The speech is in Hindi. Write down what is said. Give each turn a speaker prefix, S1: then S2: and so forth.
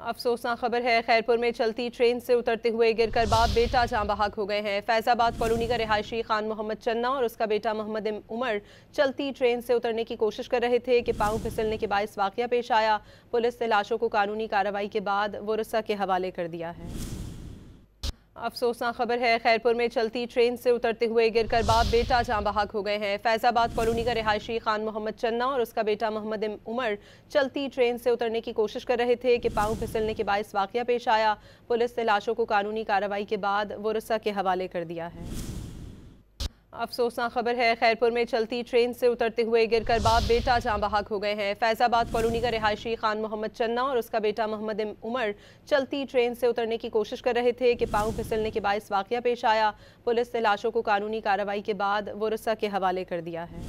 S1: अफसोसनाक खबर है, खैरपुर में चलती ट्रेन से उतरते हुए गिरकर बाप बेटा जाँ बहक हो गए हैं। फैजाबाद कॉलोनी का रिहायशी खान मोहम्मद चन्ना और उसका बेटा मोहम्मद उमर चलती ट्रेन से उतरने की कोशिश कर रहे थे कि पांव फिसलने के बायस वाकया पेश आया। पुलिस ने लाशों को कानूनी कार्रवाई के बाद वरसा के हवाले कर दिया है। अफसोसनाक खबर है, खैरपुर में चलती ट्रेन से उतरते हुए गिरकर बाप बेटा जाँ बहक हो गए हैं। फैजाबाद कॉलोनी का रिहायशी खान मोहम्मद चन्ना और उसका बेटा मोहम्मद उमर चलती ट्रेन से उतरने की कोशिश कर रहे थे कि पांव फिसलने के बायस वाकया पेश आया। पुलिस ने लाशों को कानूनी कार्रवाई के बाद वरसा के हवाले कर दिया है। अफसोसनाक खबर है, खैरपुर में चलती ट्रेन से उतरते हुए गिरकर बाप बेटा जाँ बहक हो गए हैं। फैजाबाद कॉलोनी का रिहायशी खान मोहम्मद चन्ना और उसका बेटा मोहम्मद उमर चलती ट्रेन से उतरने की कोशिश कर रहे थे कि पांव फिसलने के बायस वाकया पेश आया। पुलिस ने लाशों को कानूनी कार्रवाई के बाद वरसा के हवाले कर दिया है।